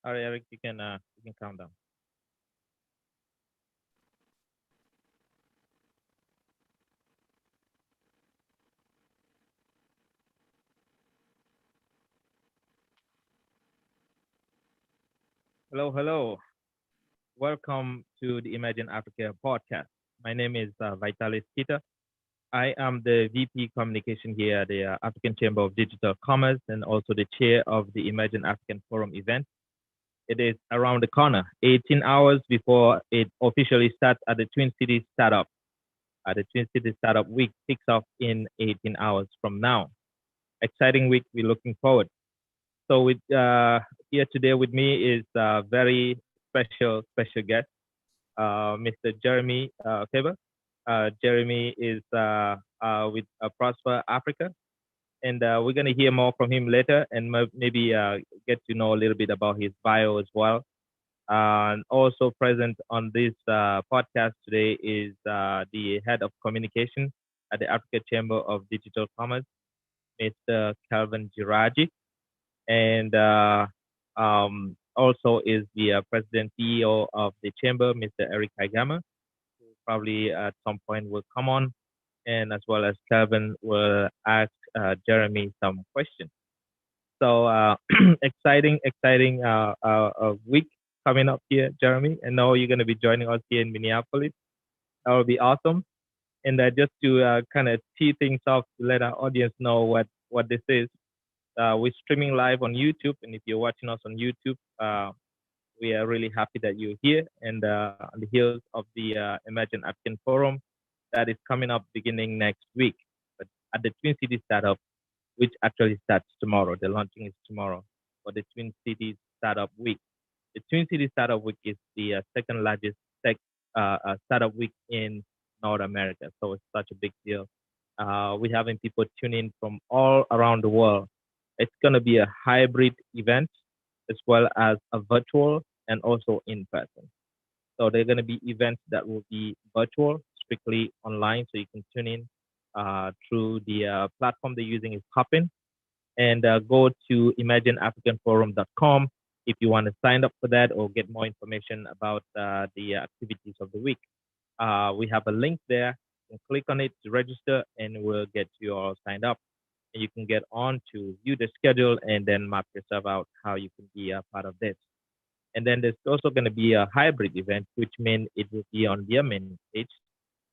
All right, Eric, you can calm down. Hello, hello. Welcome to the Imagine Africa podcast. My name is Vitalis Kita. I am the VP Communication here at the African Chamber of Digital Commerce and also the chair of the Imagine African Forum event. It is around the corner, 18 hours before it officially starts at the Twin Cities Startup. The Twin Cities Startup Week kicks off in 18 hours from now. Exciting week. We're looking forward. So with here today with me is a very special guest, Mr. Jeremy Faber. Jeremy is with Prosper Africa, and we're going to hear more from him later and maybe get to know a little bit about his bio as well. And also present on this podcast today is the head of communication at the Africa Chamber of Digital Commerce, Mr. Calvin Giraji, and also is the president CEO of the chamber, Mr. Eric Kaigama, who probably at some point will come on, and as well as Calvin will ask Jeremy some questions. So exciting week coming up here, Jeremy. And now you're going to be joining us here in Minneapolis. That will be awesome. And just to kind of tee things off, to let our audience know what this is. We're streaming live on YouTube, and if you're watching us on YouTube, we are really happy that you're here. And on the heels of the Imagine African Forum that is coming up beginning next week, but at the Twin Cities Startup, which actually starts tomorrow. The launching is tomorrow for the Twin Cities Startup Week. The Twin Cities Startup Week is the second largest tech startup week in North America, so it's such a big deal. We're having people tune in from all around the world. It's going to be a hybrid event as well as a virtual and also in person. So there are going to be events that will be virtual, strictly online, so you can tune in through the platform they're using is Hopin, and go to imagineafricanforum.com if you want to sign up for that or get more information about the activities of the week. We have a link there. You can click on it to register, and we'll get you all signed up. And you can get on to view the schedule and then map yourself out how you can be a part of this. And then there's also going to be a hybrid event, which means it will be on their main page.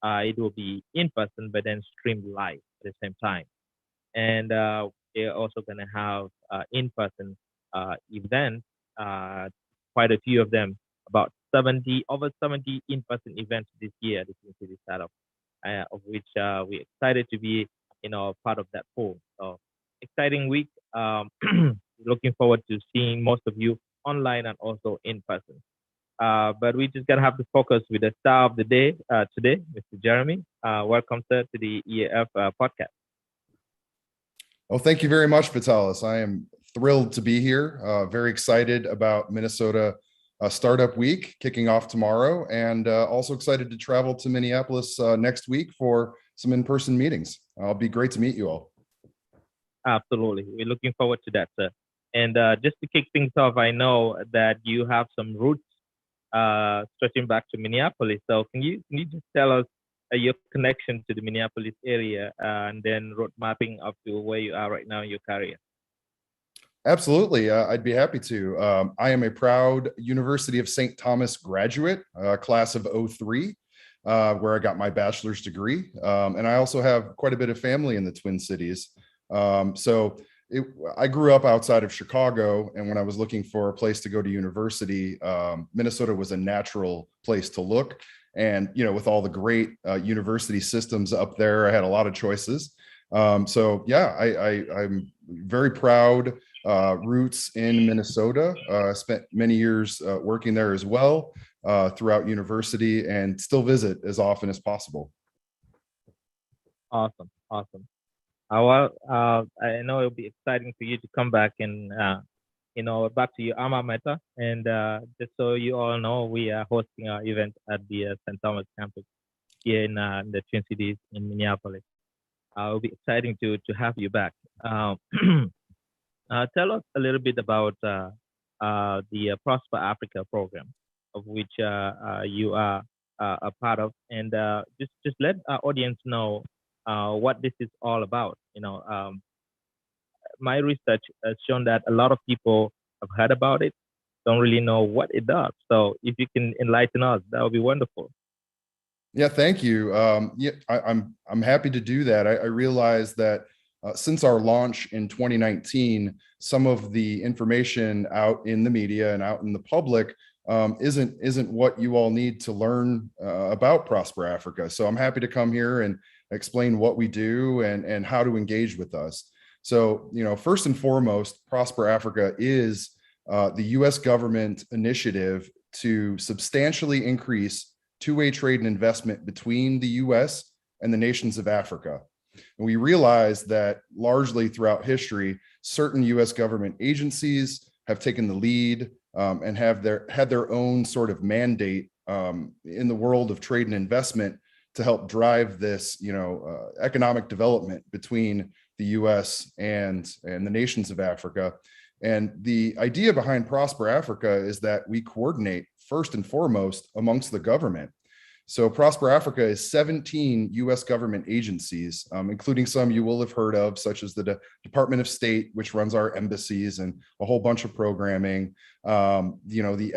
It will be in person, but then streamed live at the same time. And they're also going to have in-person events, quite a few of them, over 70 in-person events this year at the Twin Cities Startup, of which we're excited to be, part of that pool. So exciting week. Looking forward to seeing most of you online and also in person. But we just gotta have to focus with the star of the day today, Mr. Jeremy. Welcome, sir, to the EAF podcast. Well, thank you very much, Vitalis. I am thrilled to be here. Very excited about Minnesota Startup Week kicking off tomorrow, and also excited to travel to Minneapolis next week for some in-person meetings. It'll be great to meet you all. Absolutely. We're looking forward to that, sir. And just to kick things off, I know that you have some roots stretching back to Minneapolis. So can you just tell us your connection to the Minneapolis area and then road mapping up to where you are right now in your career? Absolutely. I'd be happy to. I am a proud University of St. Thomas graduate, class of '03, where I got my bachelor's degree. And I also have quite a bit of family in the Twin Cities. I grew up outside of Chicago, and when I was looking for a place to go to university, Minnesota was a natural place to look. And, with all the great university systems up there, I had a lot of choices. I'm very proud. Roots in Minnesota. Spent many years working there as well throughout university, and still visit as often as possible. Awesome. I know it'll be exciting for you to come back and back to your alma mater. And just so you all know, we are hosting our event at the St. Thomas campus here in the Twin Cities in Minneapolis. It'll be exciting to have you back. Tell us a little bit about the Prosper Africa program, of which you are a part of, and just let our audience know what this is all about. My research has shown that a lot of people have heard about it, don't really know what it does. So if you can enlighten us, that would be wonderful. Yeah, thank you. Yeah, I'm happy to do that. I realize that since our launch in 2019, some of the information out in the media and out in the public isn't what you all need to learn about Prosper Africa. So I'm happy to come here and explain what we do and how to engage with us. So, first and foremost, Prosper Africa is the U.S. government initiative to substantially increase two-way trade and investment between the U.S. and the nations of Africa. And we realize that largely throughout history, certain U.S. government agencies have taken the lead and had their own sort of mandate in the world of trade and investment to help drive this, economic development between the U.S. and the nations of Africa. And the idea behind Prosper Africa is that we coordinate first and foremost amongst the government. So Prosper Africa is 17 U.S. government agencies, including some you will have heard of, such as the Department of State, which runs our embassies and a whole bunch of programming. The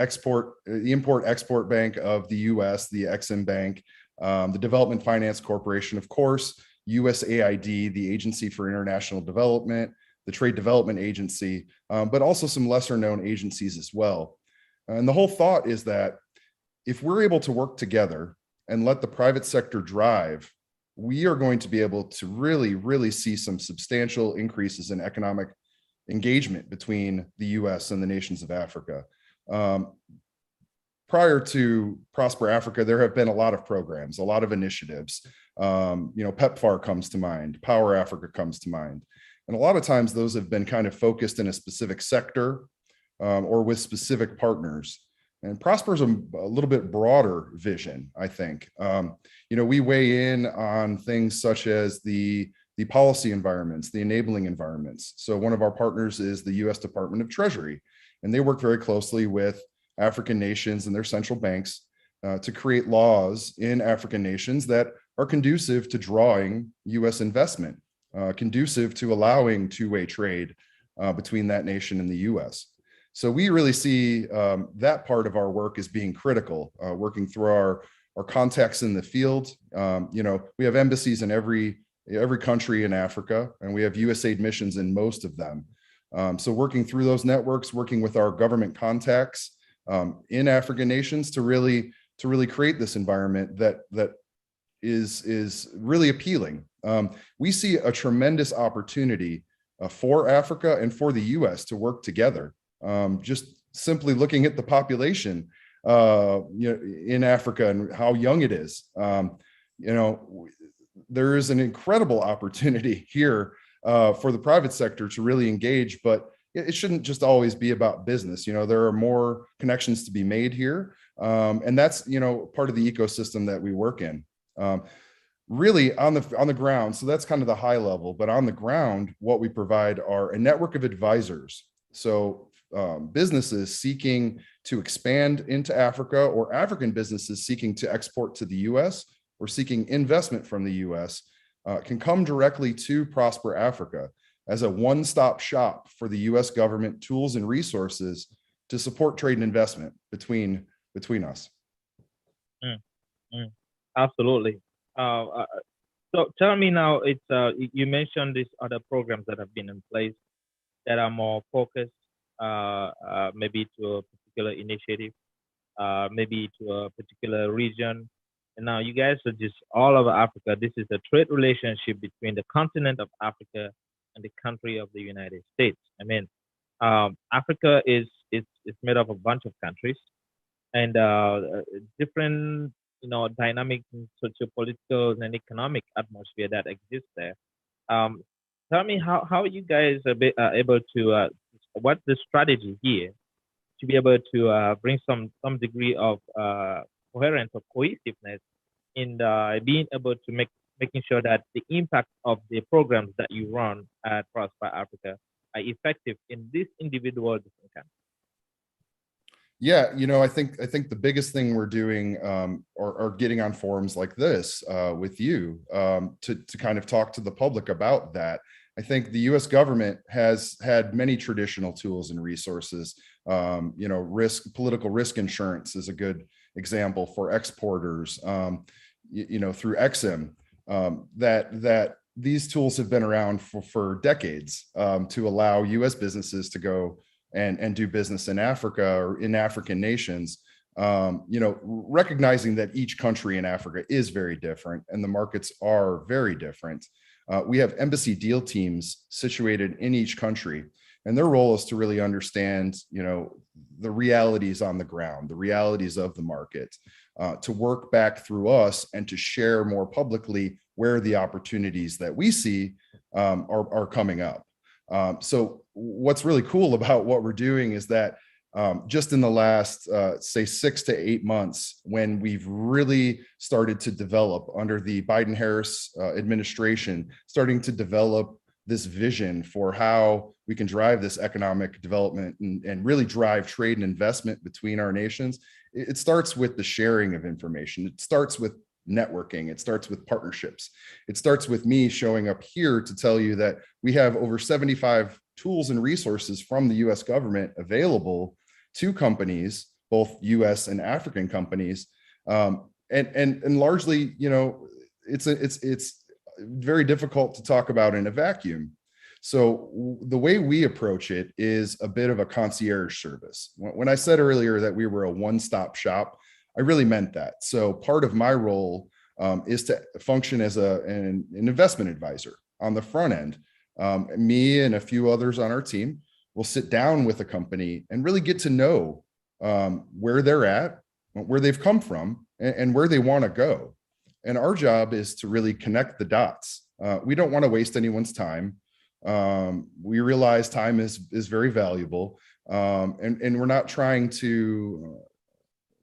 Import-Export Bank of the U.S., the Exim Bank, the Development Finance Corporation, of course, USAID, the Agency for International Development, the Trade Development Agency, but also some lesser known agencies as well. And the whole thought is that if we're able to work together and let the private sector drive, we are going to be able to really, really see some substantial increases in economic engagement between the US and the nations of Africa. Prior to Prosper Africa, there have been a lot of programs, a lot of initiatives. PEPFAR comes to mind, Power Africa comes to mind. And a lot of times those have been kind of focused in a specific sector or with specific partners. And Prosper is a little bit broader vision, I think. We weigh in on things such as the policy environments, the enabling environments. So one of our partners is the US Department of Treasury, and they work very closely with African nations and their central banks to create laws in African nations that are conducive to drawing US investment, conducive to allowing two-way trade between that nation and the US. So we really see that part of our work as being critical, working through our contacts in the field. We have embassies in every country in Africa, and we have USAID missions in most of them. So working through those networks, working with our government contacts in African nations to really create this environment that is really appealing. We see a tremendous opportunity for Africa and for the US to work together. Just simply looking at the population in Africa and how young it is, there is an incredible opportunity here for the private sector to really engage, but it shouldn't just always be about business. There are more connections to be made here, and that's part of the ecosystem that we work in. Really on the ground, so that's kind of the high level, but on the ground, what we provide are a network of advisors. So businesses seeking to expand into Africa, or African businesses seeking to export to the US or seeking investment from the US can come directly to Prosper Africa as a one-stop shop for the US government tools and resources to support trade and investment between us. Absolutely. So tell me now, you mentioned these other programs that have been in place that are more focused maybe to a particular initiative, maybe to a particular region. And now you guys are just all over Africa. This is a trade relationship between the continent of Africa and the country of the United States. I mean, Africa is made up of a bunch of countries and different, dynamic socio-political and economic atmosphere that exists there. Tell me how you guys are able to, what's the strategy here to be able to bring some degree of coherence or cohesiveness in being able to making sure that the impact of the programs that you run at Prosper Africa are effective in this individual different countries? Yeah, I think the biggest thing we're doing, or getting on forums like this with you, to kind of talk to the public about that. I think the U.S. government has had many traditional tools and resources. Political risk insurance is a good example for exporters. Through EXIM, that these tools have been around for decades, to allow U.S. businesses to go and do business in Africa or in African nations, recognizing that each country in Africa is very different and the markets are very different. We have embassy deal teams situated in each country, and their role is to really understand, the realities on the ground, the realities of the market, to work back through us and to share more publicly where the opportunities that we see are coming up. So what's really cool about what we're doing is that just in the last, say, 6 to 8 months, when we've really started to develop under the Biden-Harris administration, starting to develop this vision for how we can drive this economic development and really drive trade and investment between our nations, it starts with the sharing of information. It starts with networking. It starts with partnerships. It starts with me showing up here to tell you that we have over 75 tools and resources from the US government available to companies, both US and African companies. And largely, it's very difficult to talk about in a vacuum. So the way we approach it is a bit of a concierge service. When I said earlier that we were a one-stop shop, I really meant that. So part of my role is to function as an investment advisor on the front end. Me and a few others on our team will sit down with a company and really get to know where they're at, where they've come from, and where they want to go. And our job is to really connect the dots. We don't want to waste anyone's time. We realize time is very valuable, and we're not trying to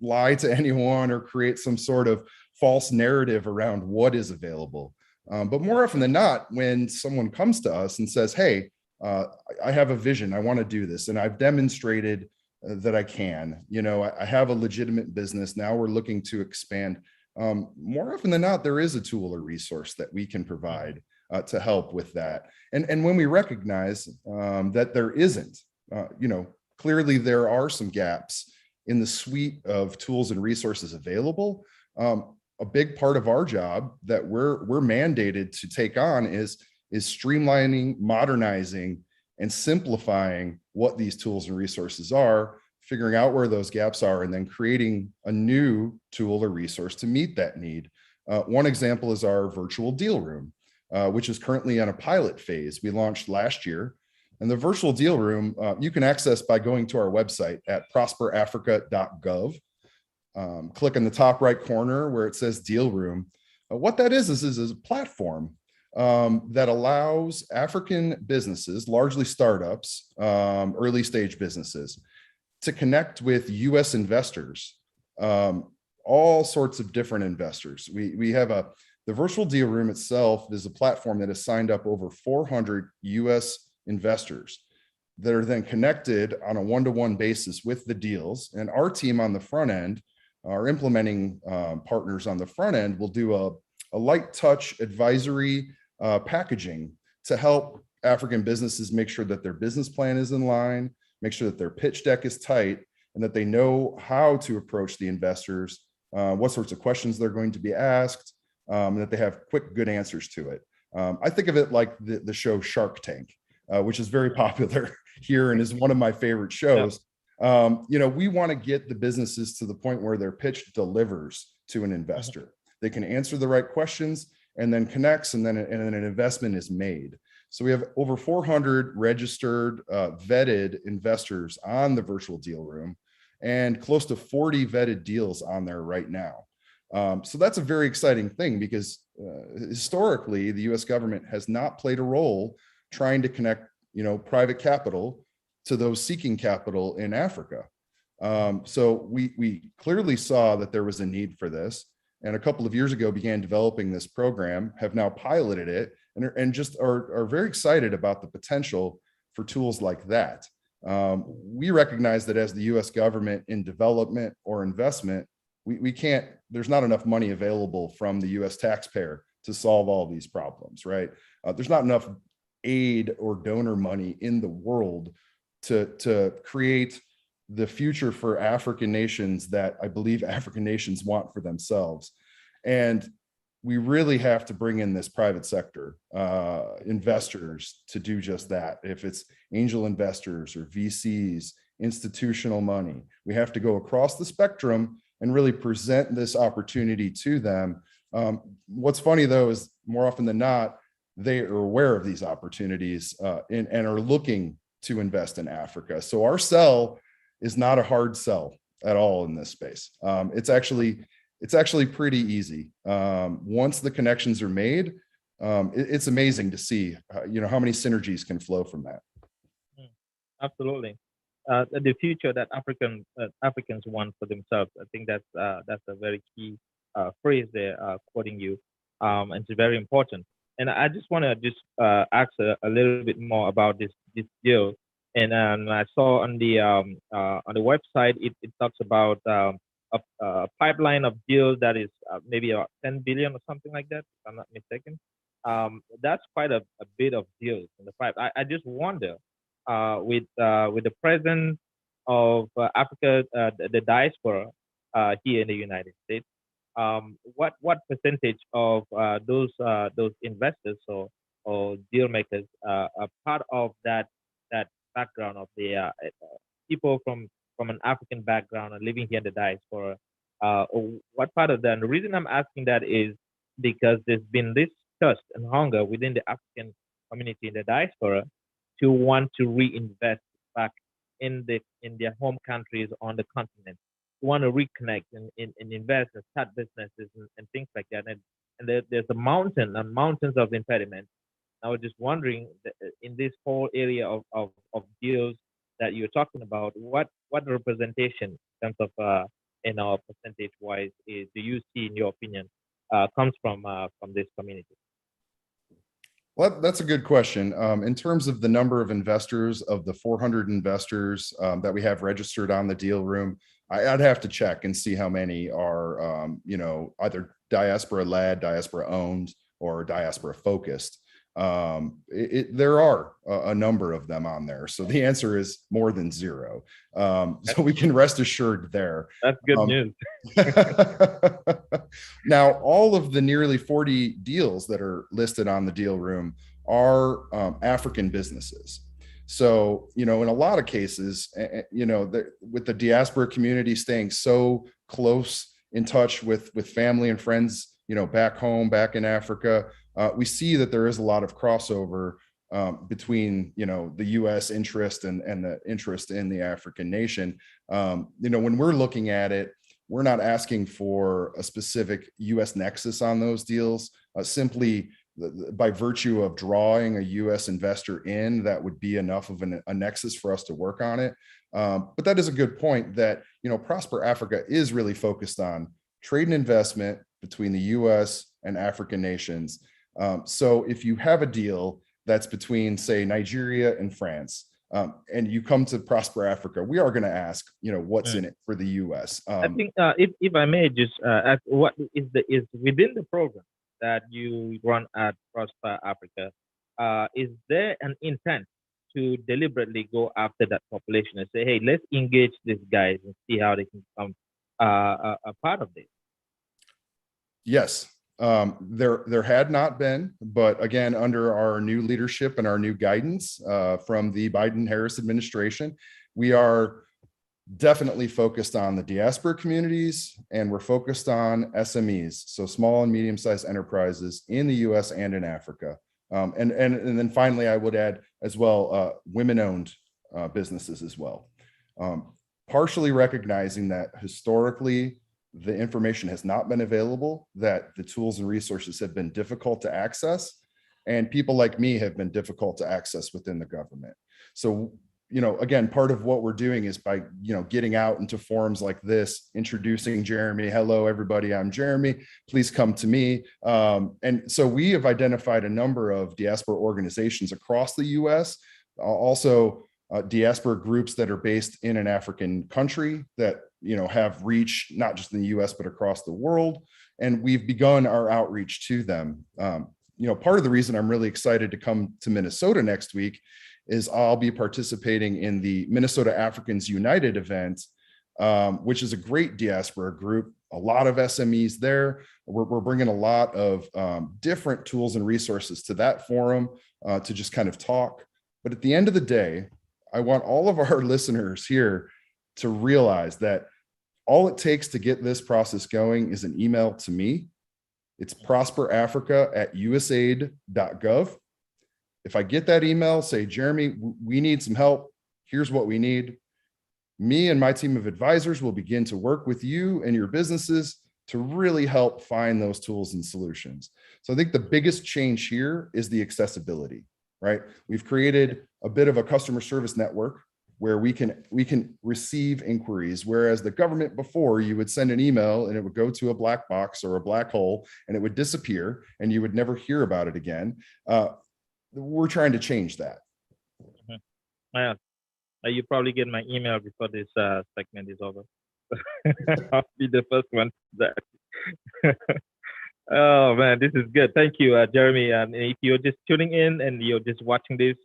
lie to anyone or create some sort of false narrative around what is available. But more often than not, when someone comes to us and says, hey, I have a vision, I want to do this, and I've demonstrated that I can, I have a legitimate business, now we're looking to expand. More often than not, there is a tool or resource that we can provide to help with that. And when we recognize that there isn't, clearly there are some gaps in the suite of tools and resources available. A big part of our job that we're mandated to take on is streamlining, modernizing, and simplifying what these tools and resources are, figuring out where those gaps are, and then creating a new tool or resource to meet that need. One example is our virtual deal room, which is currently on a pilot phase. We launched last year. And the virtual deal room, you can access by going to our website at prosperafrica.gov. Click in the top right corner where it says deal room. What that is a platform that allows African businesses, largely startups, early stage businesses, to connect with US investors, all sorts of different investors. We have the virtual deal room itself is a platform that has signed up over 400 US investors that are then connected on a one-to-one basis with the deals. And our team on the front end, our implementing partners on the front end, will do a light touch advisory packaging to help African businesses make sure that their business plan is in line, make sure that their pitch deck is tight, and that they know how to approach the investors, what sorts of questions they're going to be asked, and that they have quick, good answers to it. I think of it like the show Shark Tank, which is very popular here and is one of my favorite shows. We want to get the businesses to the point where their pitch delivers to an investor. They can answer the right questions and then connects, and then an investment is made. So we have over 400 registered, vetted investors on the virtual deal room, and close to 40 vetted deals on there right now. So that's a very exciting thing, because historically, the US government has not played a role trying to connect, private capital to those seeking capital in Africa. So we clearly saw that there was a need for this, and a couple of years ago began developing this program, have now piloted it, and just are very excited about the potential for tools like that. We recognize that as the US government in development or investment, we can't, there's not enough money available from the US taxpayer to solve all these problems, right? There's not enough aid or donor money in the world to create the future for African nations that I believe African nations want for themselves. And we really have to bring in this private sector investors to do just that. If it's angel investors or VCs, institutional money, we have to go across the spectrum and really present this opportunity to them. What's funny though is more often than not, they are aware of these opportunities and are looking to invest in Africa. So our sell is not a hard sell at all in this space. It's actually pretty easy. Once the connections are made, it's amazing to see, how many synergies can flow from that. Absolutely. The future that Africans want for themselves. I think that's a very key phrase there, quoting you, and it's very important. And I just want to ask a little bit more about this deal. And I saw on the website it talks about a pipeline of deals that is maybe about 10 billion or something like that, if I'm not mistaken. That's quite a bit of deals in the pipe. I just wonder, with the presence of Africa, the diaspora here in the United States, what percentage of those investors or deal makers are part of that background of the people from an African background and living here in the diaspora? What part of that? And the reason I'm asking that is because there's been this thirst and hunger within the African community in the diaspora to want to reinvest back in their home countries on the continent, to want to reconnect and invest and start businesses and things like that. And there's a mountains of impediments. I was just wondering, in this whole area of deals that you're talking about, what representation in terms of percentage wise do you see, in your opinion, comes from this community? Well, that's a good question. In terms of the number of investors, of the 400 investors that we have registered on the deal room, I'd have to check and see how many are, either diaspora led, diaspora owned, or diaspora focused. There are a number of them on there. So the answer is more than zero. So we can rest assured there. That's good news. Now, all of the nearly 40 deals that are listed on the deal room are African businesses. So, in a lot of cases, with the diaspora community staying so close in touch with family and friends, back home, back in Africa, we see that there is a lot of crossover between, the U.S. interest and the interest in the African nation. When we're looking at it, we're not asking for a specific U.S. nexus on those deals. Simply by virtue of drawing a U.S. investor in, that would be enough of a nexus for us to work on it. But that is a good point that, Prosper Africa is really focused on trade and investment between the U.S. and African nations. So if you have a deal that's between, say, Nigeria and France, and you come to Prosper Africa, we are going to ask, what's in it for the U.S. I think if I may just ask, what is within the program that you run at Prosper Africa? Is there an intent to deliberately go after that population and say, hey, let's engage these guys and see how they can become a part of this? Yes. There had not been, but again, under our new leadership and our new guidance from the Biden-Harris administration, we are definitely focused on the diaspora communities, and we're focused on SMEs, so small and medium-sized enterprises in the U.S. and in Africa. And then finally, I would add as well, women-owned businesses as well. Partially recognizing that historically, the information has not been available, that the tools and resources have been difficult to access, and people like me have been difficult to access within the government. So, again, part of what we're doing is by, getting out into forums like this, introducing Jeremy. Hello, everybody, I'm Jeremy. Please come to me. And so we have identified a number of diaspora organizations across the U.S., also diaspora groups that are based in an African country that, have reach not just in the US, but across the world. And we've begun our outreach to them. Part of the reason I'm really excited to come to Minnesota next week is I'll be participating in the Minnesota Africans United event, which is a great diaspora group, a lot of SMEs there. We're bringing a lot of different tools and resources to that forum to just kind of talk. But at the end of the day, I want all of our listeners here to realize that all it takes to get this process going is an email to me. It's prosperafrica@usaid.gov. If I get that email, say, Jeremy, we need some help. Here's what we need. Me and my team of advisors will begin to work with you and your businesses to really help find those tools and solutions. So I think the biggest change here is the accessibility, right? We've created a bit of a customer service network where we can receive inquiries, whereas the government before, you would send an email and it would go to a black box or a black hole and it would disappear and you would never hear about it again. We're trying to change that. Yeah. You probably get my email before this segment is over. I'll be the first one. Oh man, this is good. Thank you, Jeremy. And if you're just tuning in and you're just watching this,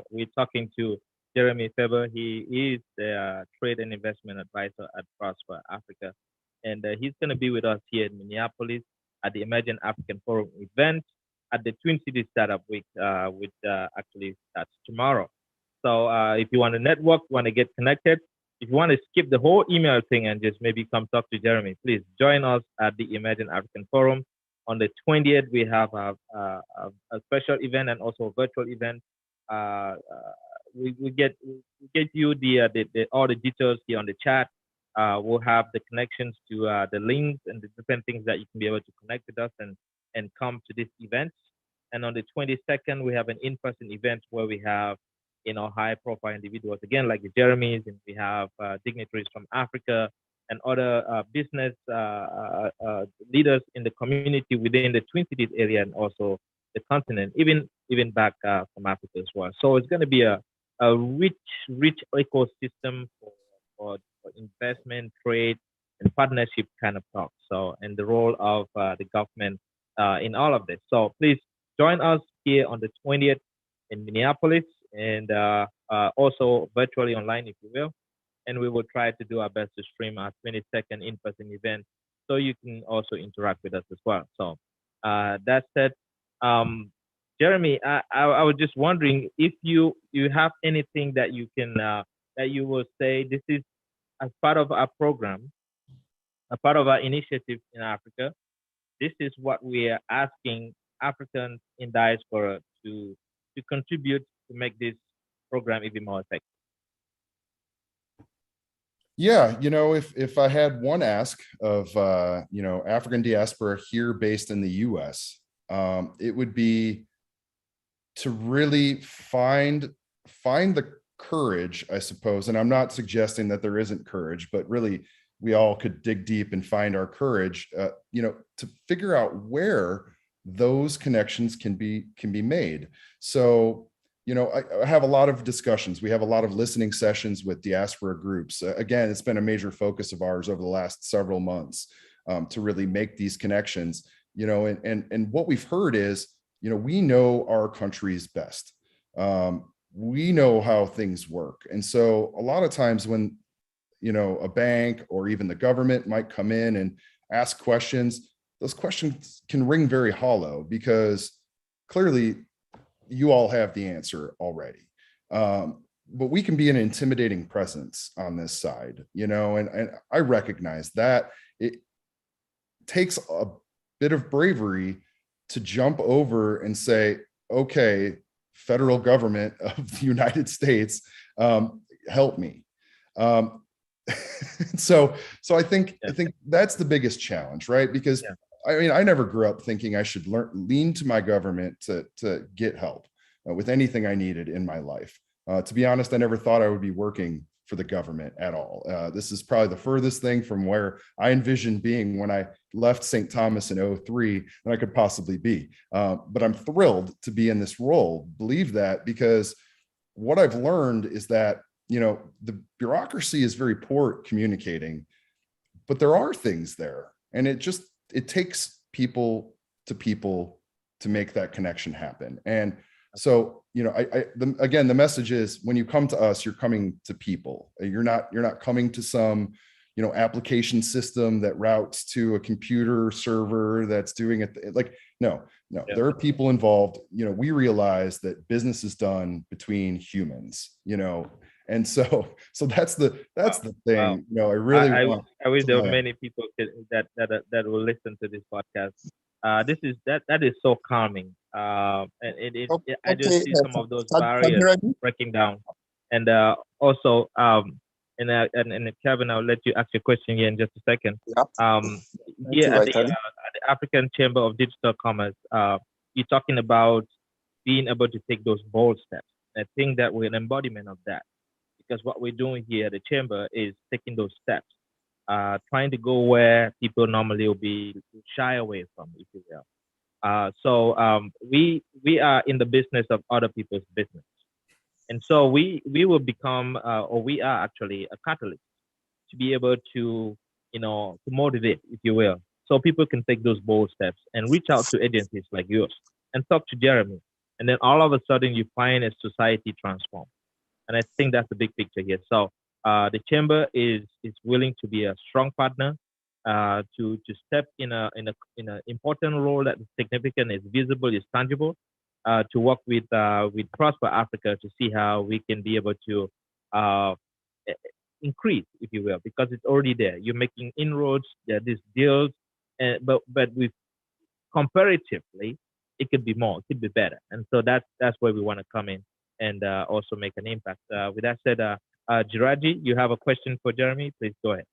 we're talking to Jeremy Faber. He is the trade and investment advisor at Prosper Africa, and he's going to be with us here in Minneapolis at the Emerging African Forum event at the Twin Cities Startup Week, which actually starts tomorrow. So if you want to network, want to get connected, if you want to skip the whole email thing and just maybe come talk to Jeremy, please join us at the Emerging African Forum. On the 20th, we have a special event and also a virtual event. We get you all the details here on the chat. We'll have the connections to the links and the different things that you can be able to connect with us and come to this event. And on the 22nd, we have an in-person event where we have high-profile individuals, again, like the Jeremys, and we have dignitaries from Africa and other business leaders in the community within the Twin Cities area and also the continent, even back from Africa as well. So it's going to be a rich ecosystem for investment, trade, and partnership kind of talk. So, and the role of the government in all of this. So please join us here on the 20th in Minneapolis, and also virtually online, if you will. And we will try to do our best to stream our 22nd in-person event so you can also interact with us as well. So that said, Jeremy, I was just wondering if you have anything that you can that you will say this is as part of our program, a part of our initiative in Africa. This is what we are asking Africans in diaspora to contribute to make this program even more effective. Yeah, if I had one ask of African diaspora here based in the US, it would be to really find the courage, I suppose. And I'm not suggesting that there isn't courage, but really we all could dig deep and find our courage, to figure out where those connections can be made. So, I have a lot of discussions. We have a lot of listening sessions with diaspora groups. Again, it's been a major focus of ours over the last several months to really make these connections, and what we've heard is, we know our countries best. We know how things work. And so a lot of times when, a bank or even the government might come in and ask questions, those questions can ring very hollow because clearly you all have the answer already. But we can be an intimidating presence on this side, and I recognize that it takes a bit of bravery to jump over and say, okay, federal government of the United States, help me. So I think that's the biggest challenge, right? Because I never grew up thinking I should lean to my government to get help with anything I needed in my life. To be honest, I never thought I would be working for the government at all. This is probably the furthest thing from where I envisioned being when I left St. Thomas in 2003 than I could possibly be. But I'm thrilled to be in this role. Believe that because what I've learned is that, the bureaucracy is very poor at communicating, but there are things there, and it takes people to make that connection happen. And so, again, the message is, when you come to us, you're coming to people. You're not coming to some, application system that routes to a computer server that's doing it. Like, no, Yeah. there are people involved. We realize that business is done between humans, and so that's the thing. Wow. I really want. I wish there were many people that will listen to this podcast. That is so calming. And I just see some of those barriers breaking down. And also, and Kevin, I'll let you ask your question here in just a second. Yep. Here at the African Chamber of Digital Commerce, you're talking about being able to take those bold steps. I think that we're an embodiment of that, because what we're doing here at the chamber is taking those steps, trying to go where people normally will be shy away from, if you will. So we are in the business of other people's business. And so we will become, or we are actually a catalyst to be able to, to motivate, if you will, so people can take those bold steps and reach out to agencies like yours and talk to Jeremy. And then all of a sudden you find a society transform. And I think that's the big picture here. So the chamber is willing to be a strong partner, to step in a important role that is significant, is visible, is tangible, to work with Prosper Africa to see how we can be able to increase, if you will, because it's already there. You're making inroads. There are these deals, but with comparatively, it could be more, it could be better, and so that's where we want to come in and also make an impact. With that said, Jiraji, you have a question for Jeremy? Please go ahead.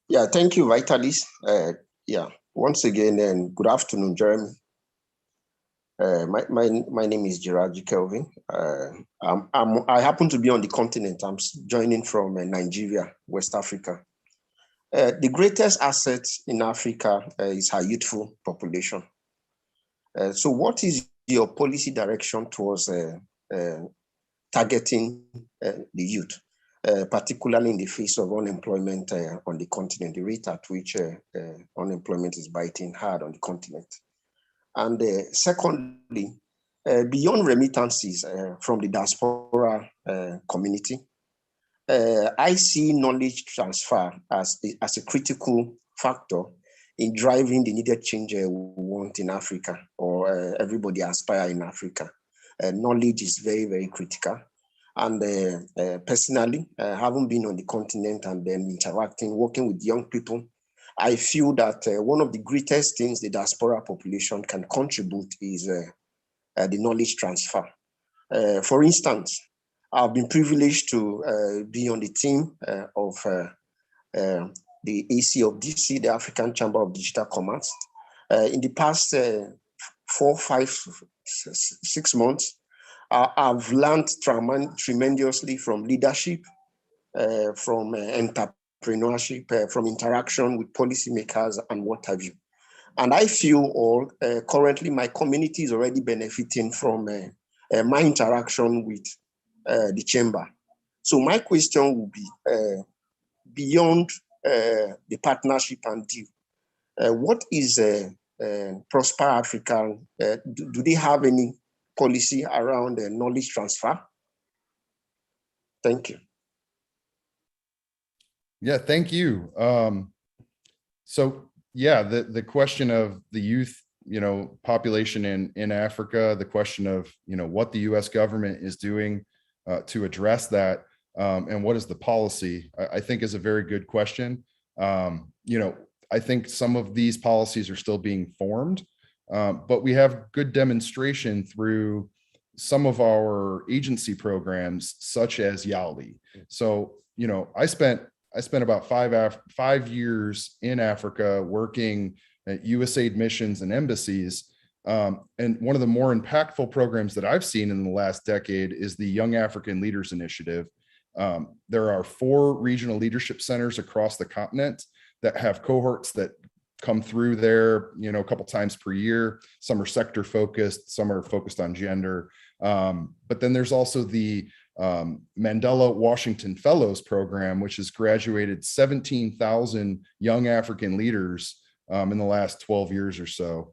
Yeah, thank you, Vitalis. Once again, and good afternoon, Jeremy. My name is Jiraji Kelvin. I happen to be on the continent. I'm joining from Nigeria, West Africa. The greatest asset in Africa is her youthful population. So what is your policy direction towards targeting the youth, particularly in the face of unemployment on the continent, the rate at which unemployment is biting hard on the continent? And secondly, beyond remittances from the diaspora community, I see knowledge transfer as a critical factor in driving the needed change we want in Africa, or everybody aspire in Africa. Knowledge is very, very critical. And personally, having been on the continent and then interacting, working with young people, I feel that one of the greatest things the diaspora population can contribute is the knowledge transfer. For instance, I've been privileged to be on the team of the ACOFDC, the African Chamber of Digital Commerce. In the past 4, 5, 6 months, I've learned tremendously from leadership, from entrepreneurship, from interaction with policymakers and what have you. And I feel currently my community is already benefiting from my interaction with the chamber. So my question will be, beyond the partnership and deal, what is Prosper Africa? Do they have any policy around knowledge transfer? Thank you. Yeah, thank you. So yeah, the question of the youth, population in Africa, the question of, what the US government is doing to address that, and what is the policy, I think is a very good question. I think some of these policies are still being formed, but we have good demonstration through some of our agency programs, such as YALI. So, I spent about 5 years in Africa working at USAID missions and embassies. And one of the more impactful programs that I've seen in the last decade is the Young African Leaders Initiative. There are 4 regional leadership centers across the continent that have cohorts that come through there, a couple times per year. Some are sector focused, some are focused on gender. But then there's also the Mandela Washington Fellows Program, which has graduated 17,000 young African leaders in the last 12 years or so.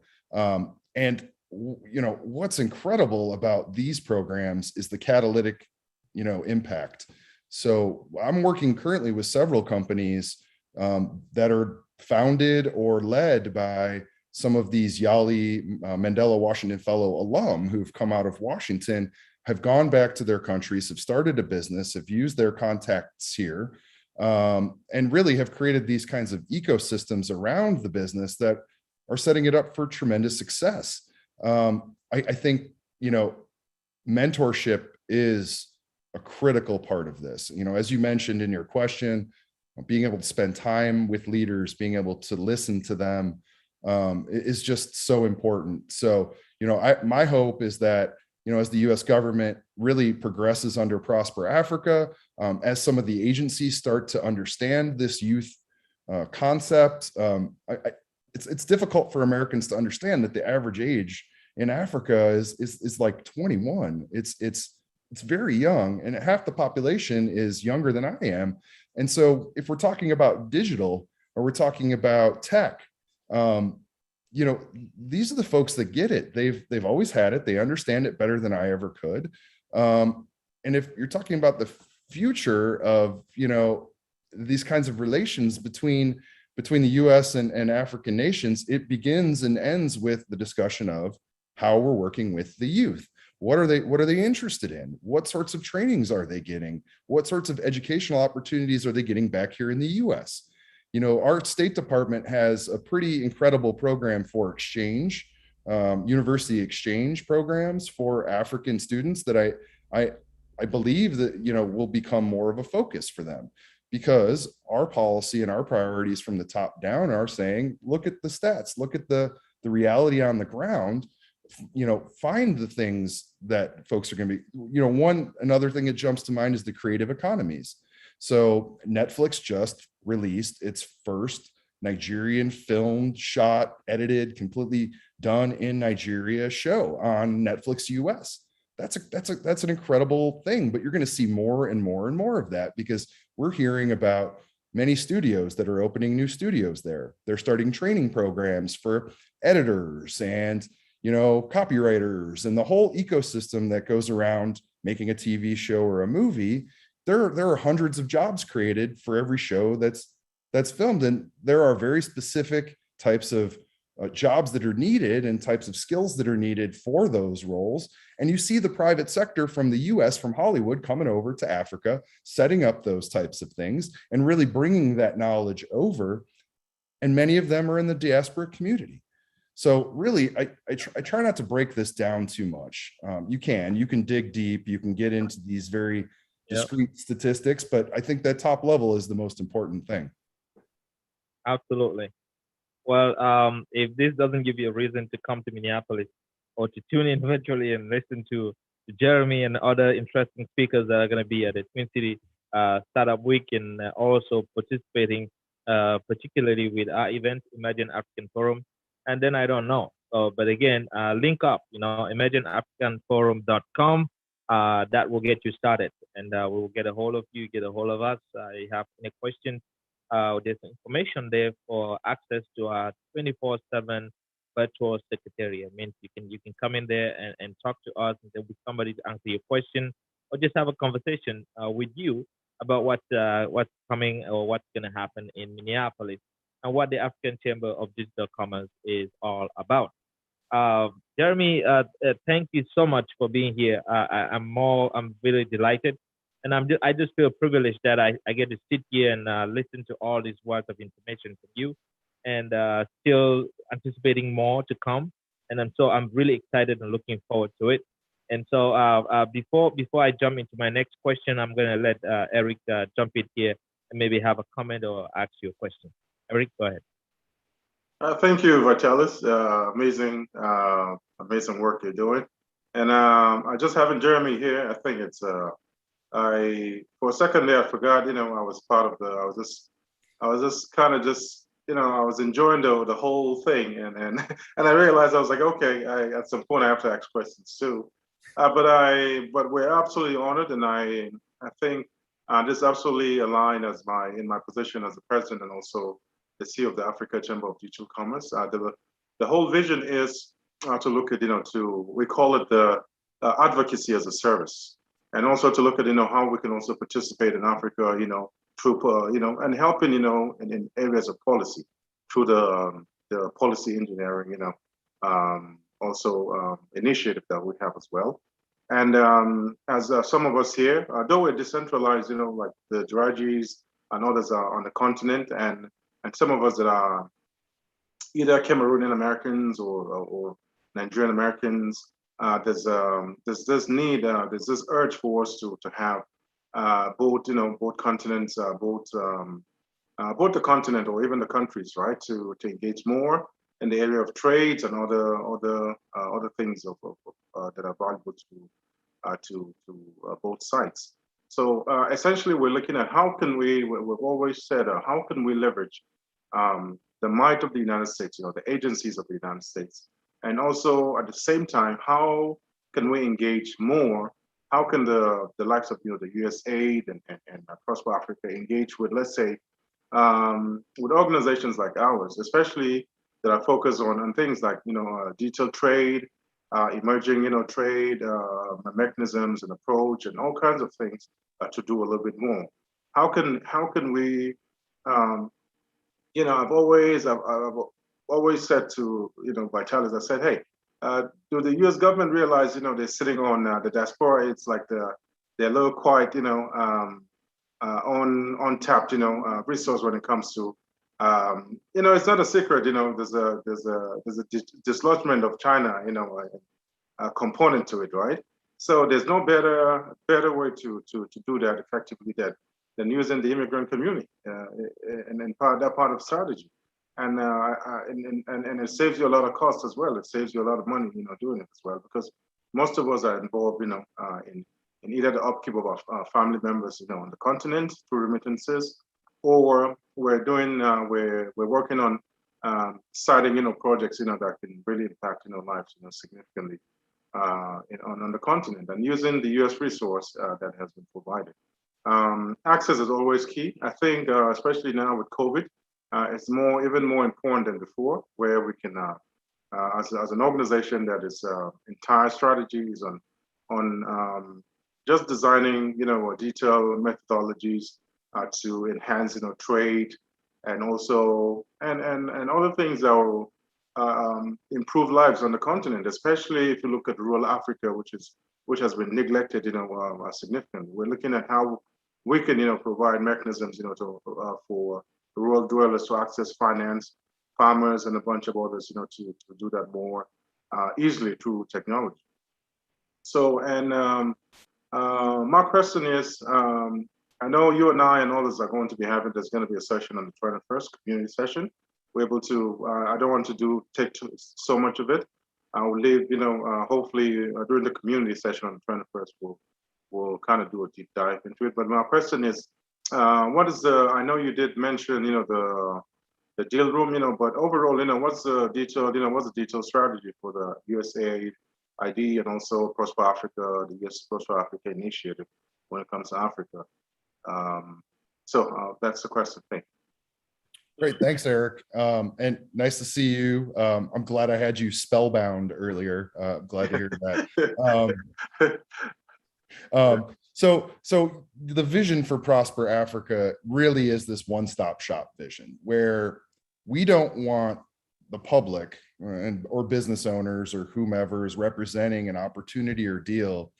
And what's incredible about these programs is the catalytic, impact. So I'm working currently with several companies that are founded or led by some of these Yali Mandela Washington Fellow alum who've come out of Washington, have gone back to their countries, have started a business, have used their contacts here, and really have created these kinds of ecosystems around the business that are setting it up for tremendous success. I think, mentorship is a critical part of this. As you mentioned in your question, being able to spend time with leaders, being able to listen to them is just so important. So, my hope is that, as the US government really progresses under Prosper Africa, as some of the agencies start to understand this youth concept, it's difficult for Americans to understand that the average age in Africa is like 21. It's very young, and half the population is younger than I am. And so if we're talking about digital or we're talking about tech, these are the folks that get it. They've always had it. They understand it better than I ever could. And if you're talking about the future of, these kinds of relations between the US and African nations, it begins and ends with the discussion of how we're working with the youth. What are they interested in? What sorts of trainings are they getting? What sorts of educational opportunities are they getting back here in the US? Our State Department has a pretty incredible program for exchange, university exchange programs for African students that I believe that, will become more of a focus for them, because our policy and our priorities from the top down are saying, look at the stats, look at the reality on the ground, find the things that folks are going to be, another thing that jumps to mind is the creative economies. So Netflix just released its first Nigerian filmed, shot, edited, completely done in Nigeria show on Netflix US. That's an incredible thing, but you're going to see more and more and more of that, because we're hearing about many studios that are opening new studios there. They're starting training programs for editors and copywriters and the whole ecosystem that goes around making a TV show or a movie. There are hundreds of jobs created for every show that's filmed, and there are very specific types of jobs that are needed and types of skills that are needed for those roles. And you see the private sector from the US, from Hollywood, coming over to Africa, setting up those types of things and really bringing that knowledge over. And many of them are in the diaspora community. So really, I try not to break this down too much. You can dig deep, you can get into these very discrete statistics, but I think that top level is the most important thing. Absolutely. Well, if this doesn't give you a reason to come to Minneapolis or to tune in virtually and listen to Jeremy and other interesting speakers that are going to be at the Twin City Startup Week, and also participating particularly with our event, Imagine African Forum, and then I don't know. But again, link up, imagineafricanforum.com. That will get you started, and we will get a hold of you, get a hold of us. You have any questions? There's information there for access to our 24/7 virtual secretariat. Means you can come in there and talk to us, and there'll be somebody to answer your question, or just have a conversation with you about what's coming or what's going to happen in Minneapolis and what the African Chamber of Digital Commerce is all about. Jeremy, thank you so much for being here. I'm really delighted, and I just feel privileged that I get to sit here and listen to all these words of information from you, and still anticipating more to come. And I'm really excited and looking forward to it. And so before I jump into my next question, I'm going to let Eric jump in here and maybe have a comment or ask you a question. Eric, go ahead. Thank you, Vitalis. Amazing work you're doing. And I just having Jeremy here. I think it's for a second there I forgot. I was part of I was just kind of I was enjoying the whole thing, and and I realized I was like, okay, at some point I have to ask questions too. But we're absolutely honored, and I think this absolutely aligned as in my position as the president and also the CEO of the Africa Chamber of Digital Commerce. The whole vision is to look at we call it the advocacy as a service, and also to look at how we can also participate in Africa, through and helping in areas of policy through the policy engineering, also initiative that we have as well. And as some of us here, though we're decentralized, like the Jirajis and others are on the continent, and some of us that are either Cameroonian Americans or Nigerian Americans, there's this need, there's this urge for us to have both continents, both the continent or even the countries, right, to engage more in the area of trades and other things that are valuable to both sides. So essentially, we're looking at how can we've always said, how can we leverage the might of the United States, the agencies of the United States, and also at the same time, how can we engage more? How can the likes of the USAID and Prosper Africa engage with, let's say, with organizations like ours, especially that are focused on things like digital trade, emerging trade mechanisms and approach and all kinds of things to do a little bit more. How can we? I've always said to Vitalis, I said, hey, do the U.S. government realize they're sitting on the diaspora? It's like they're a little quite untapped resource when it comes to it's not a secret. There's a dislodgement of China a component to it, right? So there's no better way to do that effectively than using the immigrant community and that part of strategy. And it saves you a lot of cost as well. It saves you a lot of money, doing it as well, because most of us are involved, in either the upkeep of our family members, on the continent through remittances, or we're doing, we're working on starting, projects, that can really impact, lives, significantly on the continent, and using the U.S. resource that has been provided. Access is always key. I think, especially now with COVID, it's even more important than before, where we can, as an organization that is entire strategies on just designing, detailed methodologies to enhance, trade, and also and other things that will improve lives on the continent, especially if you look at rural Africa, which has been neglected, significantly. We're looking at how we can, provide mechanisms, for rural dwellers to access finance, farmers, and a bunch of others, to do that more easily through technology. So, and my question is, I know you and I and others are going to be there's going to be a session on the 21st, community session. We're able to, I don't want to take so much of it. I will leave, hopefully during the community session on the 21st, we'll kind of do a deep dive into it. But my question is, what is I know you did mention, the deal room, but overall, what's the detailed strategy for the USAID ID and also Prosper Africa, the US Prosper Africa initiative when it comes to Africa? So that's the question. Thank you. Great, thanks, Eric. And nice to see you. I'm glad I had you spellbound earlier. I'm glad to hear that. So the vision for Prosper Africa really is this one-stop shop vision, where we don't want the public or business owners or whomever is representing an opportunity or deal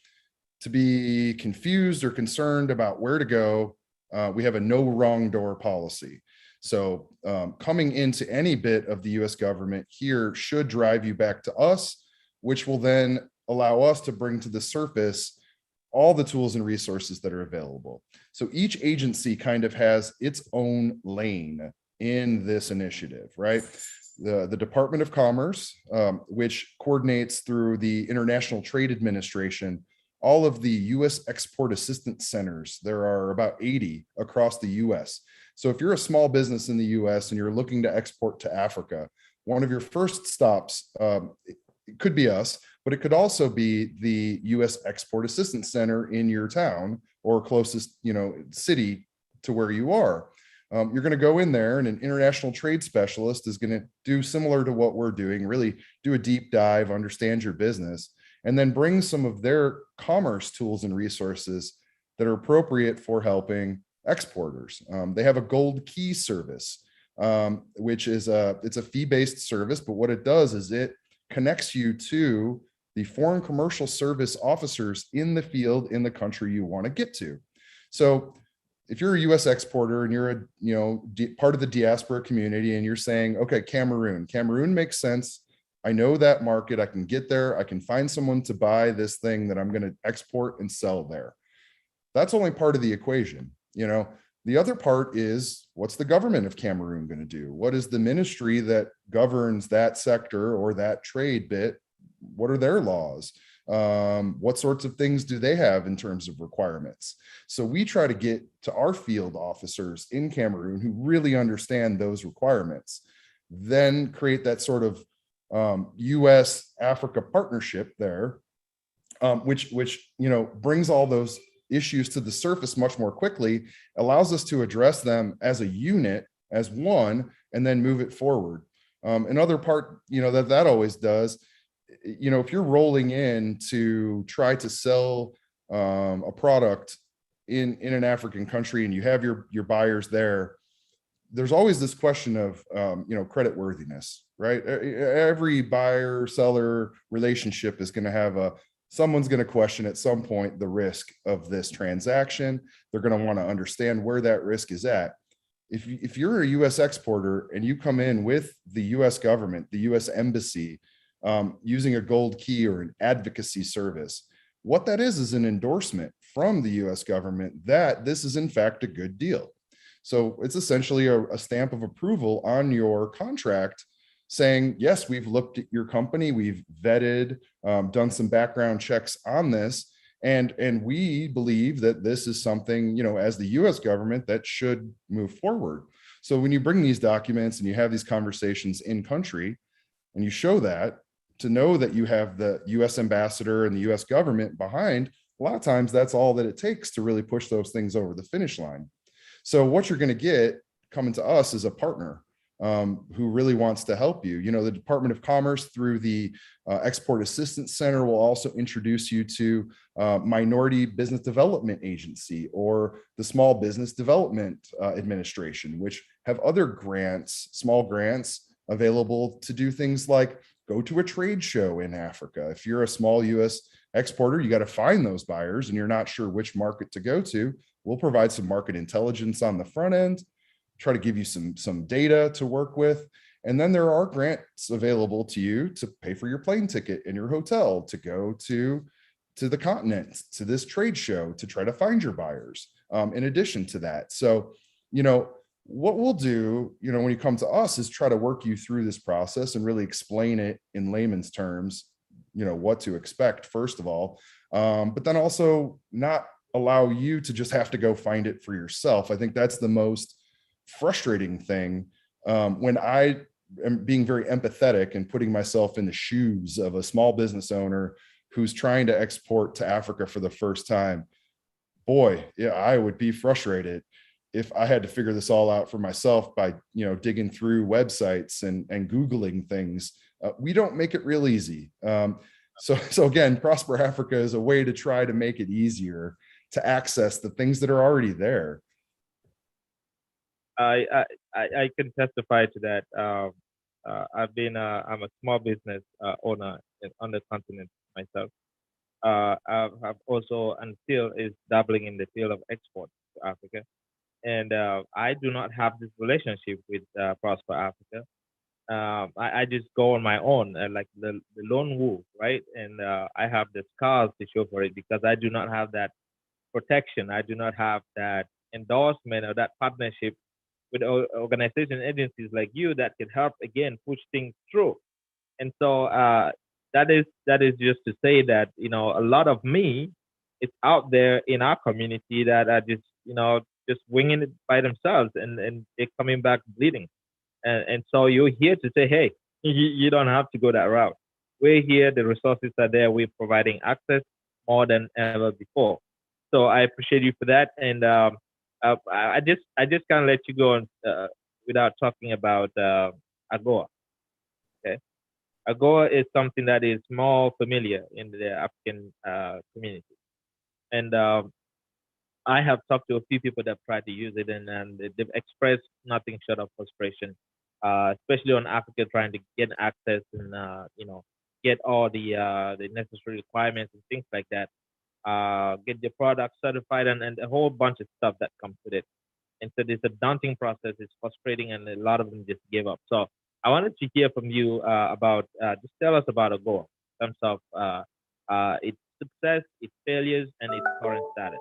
to be confused or concerned about where to go. We have a no wrong door policy. So coming into any bit of the US government here should drive you back to us, which will then allow us to bring to the surface all the tools and resources that are available. So each agency kind of has its own lane in this initiative, right? The Department of Commerce, which coordinates through the International Trade Administration, all of the US export assistance centers. There are about 80 across the US So if you're a small business in the US and you're looking to export to Africa, one of your first stops, it could be us, but it could also be the US Export Assistance Center in your town or closest, city to where you are. You're going to go in there and an international trade specialist is going to do similar to what we're doing, really do a deep dive, understand your business, and then bring some of their commerce tools and resources that are appropriate for helping exporters. They have a gold key service, which is it's a fee-based service, but what it does is it connects you to the foreign commercial service officers in the field in the country you want to get to. So if you're a US exporter and you're a part of the diaspora community and you're saying, okay, Cameroon makes sense. I know that market. I can get there. I can find someone to buy this thing that I'm going to export and sell there. That's only part of the equation. The other part is, what's the government of Cameroon going to do? What is the ministry that governs that sector or that trade bit? What are their laws? What sorts of things do they have in terms of requirements? So we try to get to our field officers in Cameroon who really understand those requirements, then create that sort of US Africa partnership there, which brings all those issues to the surface much more quickly, allows us to address them as a unit, as one, and then move it forward. Another part, that always does, if you're rolling in to try to sell a product in an African country and you have your buyers there, there's always this question of credit worthiness, right? Every buyer seller relationship is going to have someone's going to question at some point the risk of this transaction. They're going to want to understand where that risk is at. If you're a US exporter and you come in with the US government, the US embassy, using a gold key or an advocacy service, what that is an endorsement from the US government that this is in fact a good deal. So it's essentially a stamp of approval on your contract saying, yes, we've looked at your company, we've vetted, done some background checks on this, and we believe that this is something, as the US government, that should move forward. So when you bring these documents and you have these conversations in country and you show that, to know that you have the US ambassador and the US government behind, a lot of times that's all that it takes to really push those things over the finish line. So what you're going to get coming to us is a partner who really wants to help you. The Department of Commerce through the Export Assistance Center will also introduce you to Minority Business Development Agency or the Small Business Development Administration, which have other grants, small grants available to do things like go to a trade show in Africa. If you're a small US exporter, you got to find those buyers and you're not sure which market to go to. We'll provide some market intelligence on the front end, try to give you some data to work with. And then there are grants available to you to pay for your plane ticket and your hotel to go to the continent, to this trade show, to try to find your buyers in addition to that. So, what we'll do, when you come to us is try to work you through this process and really explain it in layman's terms, what to expect, first of all, but then also not allow you to just have to go find it for yourself. I think that's the most frustrating thing when I am being very empathetic and putting myself in the shoes of a small business owner who's trying to export to Africa for the first time. Boy, yeah, I would be frustrated if I had to figure this all out for myself by, digging through websites and Googling things. We don't make it real easy. So again, Prosper Africa is a way to try to make it easier to access the things that are already there. I can testify to that. I'm a small business owner on the continent myself. I've also and still is dabbling in the field of export to Africa. And I do not have this relationship with Prosper Africa. I just go on my own, like the lone wolf, right? And I have the scars to show for it because I do not have that protection. I do not have that endorsement or that partnership with organization agencies like you that can help again push things through. And so that is just to say that a lot of me is out there in our community that are just just winging it by themselves, and they're coming back bleeding. And so you're here to say, hey, you don't have to go that route. We're here, the resources are there, we're providing access more than ever before. So I appreciate you for that. And I just can't let you go on, without talking about AGOA. Okay, AGOA is something that is more familiar in the African community, and I have talked to a few people that tried to use it, and they've expressed nothing short of frustration, especially on Africa trying to get access and get all the necessary requirements and things like that. Get your product certified and a whole bunch of stuff that comes with it. And so it's a daunting process. It's frustrating, and a lot of them just give up. So I wanted to hear from you about just tell us about AGOA in terms of its success, its failures, and its current status.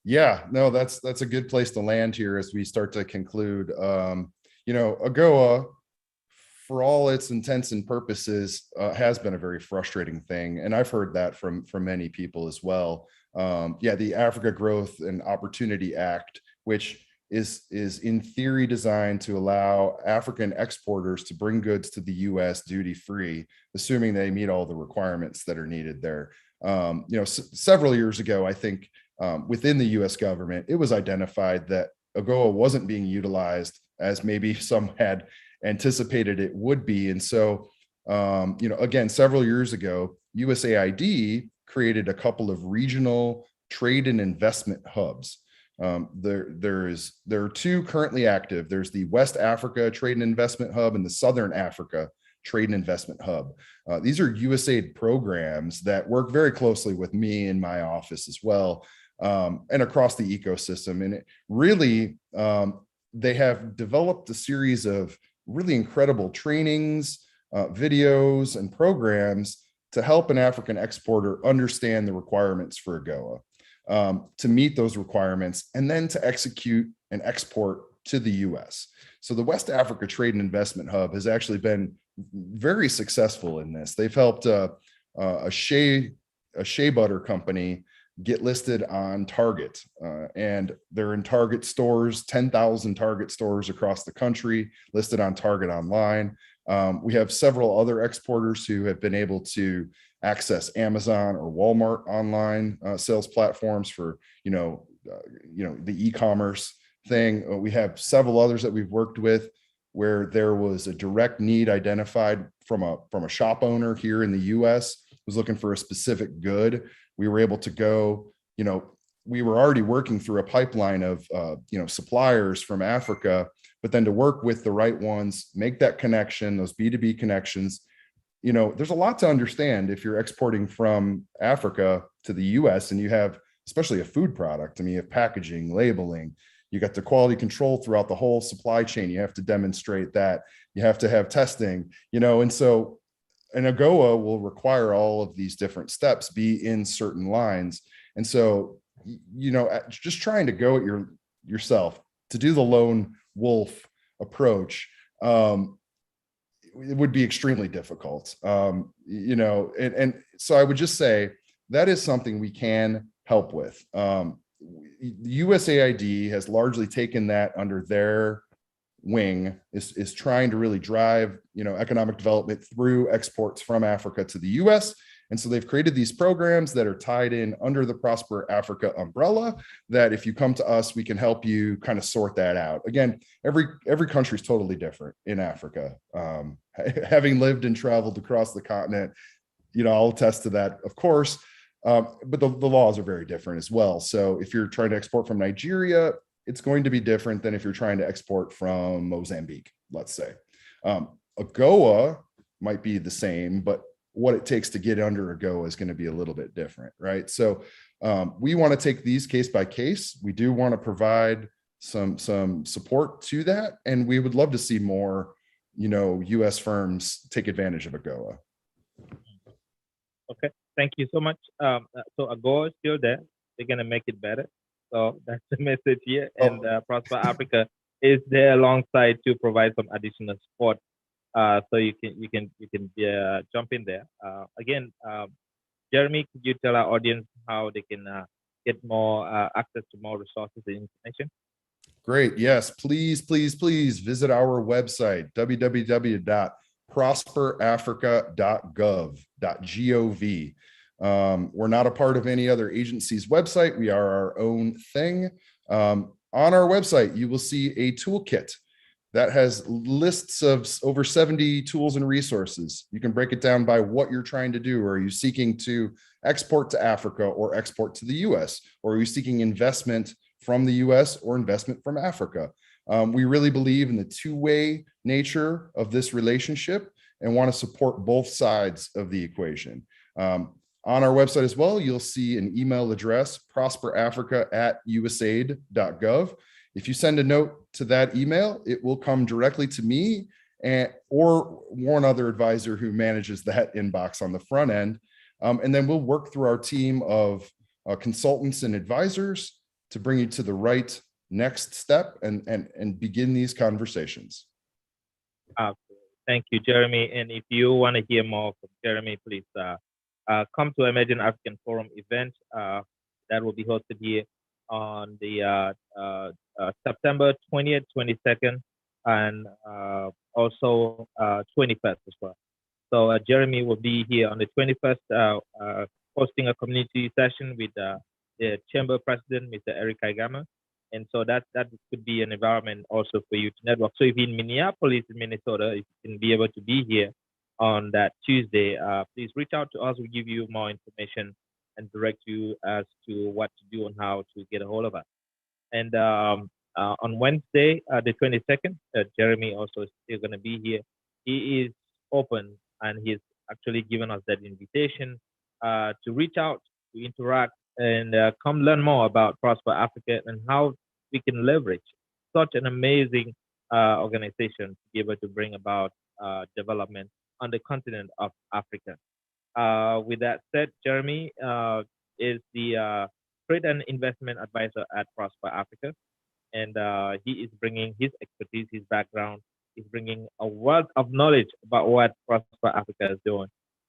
Yeah, no, that's a good place to land here as we start to conclude. AGOA, for all its intents and purposes, has been a very frustrating thing, and I've heard that from many people as well. The Africa Growth and Opportunity Act, which is in theory designed to allow African exporters to bring goods to the U.S. duty free, assuming they meet all the requirements that are needed there. Several years ago, I think within the U.S. government, it was identified that AGOA wasn't being utilized as maybe some had anticipated it would be. And so, again, several years ago, USAID created a couple of regional trade and investment hubs. There are two currently active. There's the West Africa Trade and Investment Hub and the Southern Africa Trade and Investment Hub. These are USAID programs that work very closely with me in my office as well, and across the ecosystem. And it really, they have developed a series of really incredible trainings, videos, and programs to help an African exporter understand the requirements for AGOA, to meet those requirements, and then to execute and export to the US. So the West Africa Trade and Investment Hub has actually been very successful in this. They've helped a shea butter company get listed on Target, and they're in Target stores, 10,000 Target stores across the country, listed on Target online. We have several other exporters who have been able to access Amazon or Walmart online sales platforms for the e-commerce thing. We have several others that we've worked with where there was a direct need identified from a shop owner here in the US who's looking for a specific good. We were able to go, we were already working through a pipeline of, suppliers from Africa, but then to work with the right ones, make that connection, those B2B connections. There's a lot to understand if you're exporting from Africa to the US and you have, especially a food product. I mean, you have packaging, labeling, you got the quality control throughout the whole supply chain. You have to demonstrate that. You have to have testing, and so an AGOA will require all of these different steps be in certain lines. And so, just trying to go at yourself to do the lone wolf approach, it would be extremely difficult. And so I would just say that is something we can help with. USAID has largely taken that under their wing, is trying to really drive economic development through exports from Africa to the US. And so they've created these programs that are tied in under the Prosper Africa umbrella, that if you come to us, we can help you kind of sort that out. Again, every country is totally different in Africa. Having lived and traveled across the continent, I'll attest to that, of course, but the laws are very different as well. So if you're trying to export from Nigeria, it's going to be different than if you're trying to export from Mozambique, let's say. AGOA might be the same, but what it takes to get under AGOA is going to be a little bit different, right? So we want to take these case by case. We do want to provide some support to that, and we would love to see more, U.S. firms take advantage of AGOA. Okay, thank you so much. So AGOA is still there. They're going to make it better. So that's the message here. And Prosper Africa is there alongside to provide some additional support. So you can jump in there. Again, Jeremy, could you tell our audience how they can get more access to more resources and information? Great. Yes, please, please, please visit our website, www.prosperafrica.gov. We're not a part of any other agency's website. We are our own thing. On our website, you will see a toolkit that has lists of over 70 tools and resources. You can break it down by what you're trying to do. Are you seeking to export to Africa or export to the US? Or are you seeking investment from the US or investment from Africa? We really believe in the two-way nature of this relationship and want to support both sides of the equation. On our website as well, you'll see an email address, prosperafrica@usaid.gov. If you send a note to that email, it will come directly to me or one other advisor who manages that inbox on the front end. And then we'll work through our team of consultants and advisors to bring you to the right next step and begin these conversations. Thank you, Jeremy. And if you want to hear more from Jeremy, please come to Emerging African Forum event that will be hosted here on the September 20th, 22nd, and also 21st as well. So Jeremy will be here on the 21st, hosting a community session with the Chamber President, Mr. Eric Kaigama. And so that could be an environment also for you to network. So if you're in Minneapolis, Minnesota, if you can be able to be here on that Tuesday, please reach out to us. We'll give you more information and direct you as to what to do and how to get a hold of us. And on Wednesday, the 22nd, Jeremy also is still going to be here. He is open and he's actually given us that invitation to reach out, to interact, and come learn more about Prosper Africa and how we can leverage such an amazing organization to be able to bring about development on the continent of Africa. With that said, Jeremy is the trade and investment advisor at Prosper Africa, and he is bringing his expertise, his background. He's bringing a wealth of knowledge about what Prosper Africa is doing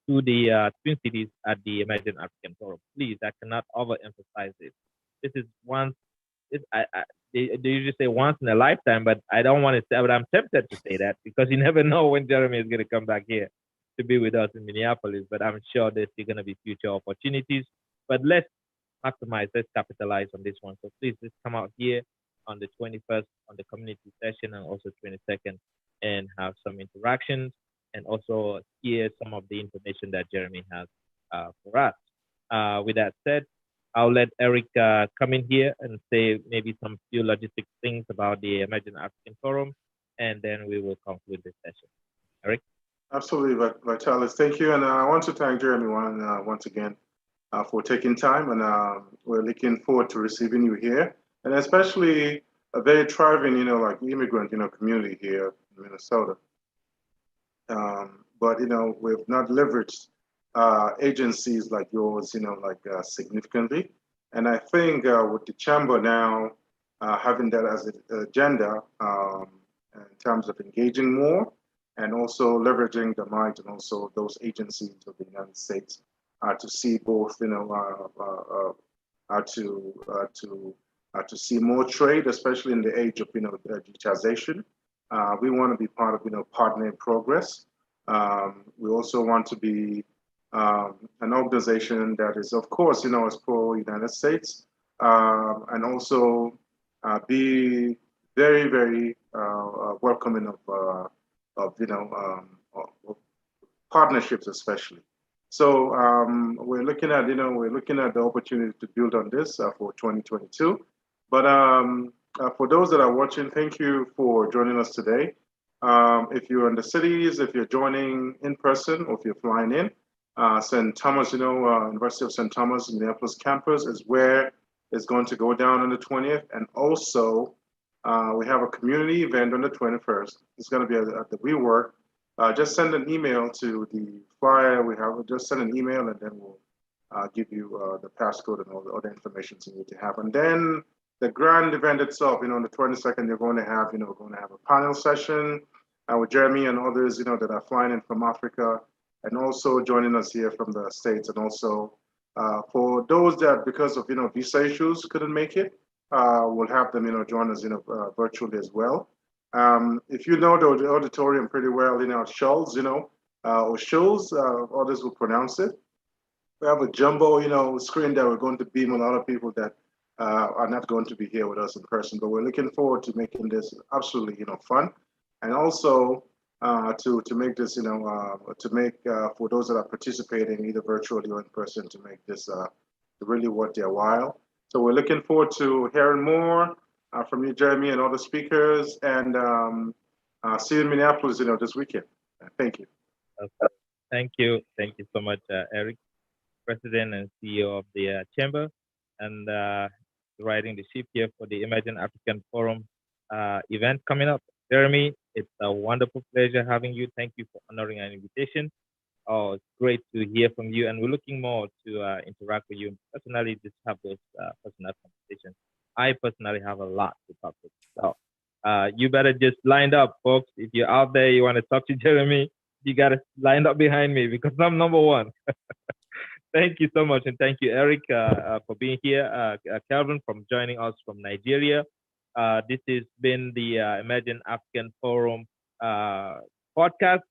to the Twin Cities at the Emerging African Forum. Please, I cannot overemphasize this. This is once, they usually say once in a lifetime, but I don't want to say, but I'm tempted to say that because you never know when Jeremy is going to come back here to be with us in Minneapolis, but I'm sure there's still going to be future opportunities. But let's maximize, let's capitalize on this one. So please, let's come out here on the 21st on the community session and also 22nd and have some interactions and also hear some of the information that Jeremy has for us. With that said, I'll let Eric come in here and say maybe some few logistic things about the Emerging African Forum, and then we will conclude this session. Eric? Absolutely, Vitalis. Thank you. And I want to thank Jeremy once again for taking time. And we're looking forward to receiving you here. And especially a very thriving, like immigrant, community here in Minnesota. But, we've not leveraged agencies like yours, significantly. And I think with the chamber now having that as an agenda in terms of engaging more and also leveraging the might and also those agencies of the United States to see both, to see more trade, especially in the age of, digitization. We want to be part of, partnering progress. We also want to be an organization that is, of course, is pro-United States, and also be very, very welcoming of partnerships, especially. So we're looking at, the opportunity to build on this for 2022. But for those that are watching, thank you for joining us today. If you're in the cities, if you're joining in person, or if you're flying in, St. Thomas, University of St. Thomas Minneapolis campus is where it's going to go down on the 20th. And also, we have a community event on the 21st. It's going to be at the WeWork. Just send an email to the flyer we have. Just send an email, and then we'll give you the passcode and all the other information you need to have. And then the grand event itself, on the 22nd, you're going to have, a panel session with Jeremy and others, that are flying in from Africa, and also joining us here from the States, and also For those that, because of visa issues, couldn't make it, we'll have them join us virtually as well. If you know the auditorium pretty well, Schulz, or Schulz, others will pronounce it. We have a jumbo, screen that we're going to beam a lot of people that are not going to be here with us in person. But we're looking forward to making this absolutely, fun, and also to make this, for those that are participating either virtually or in person, to make this really worth their while. So we're looking forward to hearing more from you, Jeremy, and other speakers, and see you in Minneapolis, this weekend. Thank you. Okay. Thank you so much, Eric, President and CEO of the Chamber, and riding the ship here for the Emerging African Forum event coming up. Jeremy, it's a wonderful pleasure having you. Thank you for honoring our invitation. Oh, it's great to hear from you, and we're looking more to interact with you personally, just have those personal conversations. I personally have a lot to talk with. So you better just line up, folks. If you're out there, you want to talk to Jeremy, you got to line up behind me because I'm number one. Thank you so much. And thank you, Eric, for being here. Calvin, from joining us from Nigeria. This has been the Emerging African Forum podcast.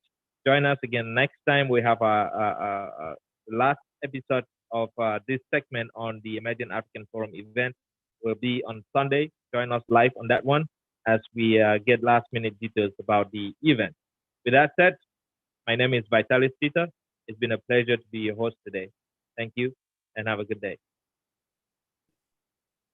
Join us again next time. We have a last episode of this segment on the Emerging African Forum event. Will be on Sunday. Join us live on that one as we get last minute details about the event. With that said, my name is Vitalis Peter. It's been a pleasure to be your host today. Thank you and have a good day.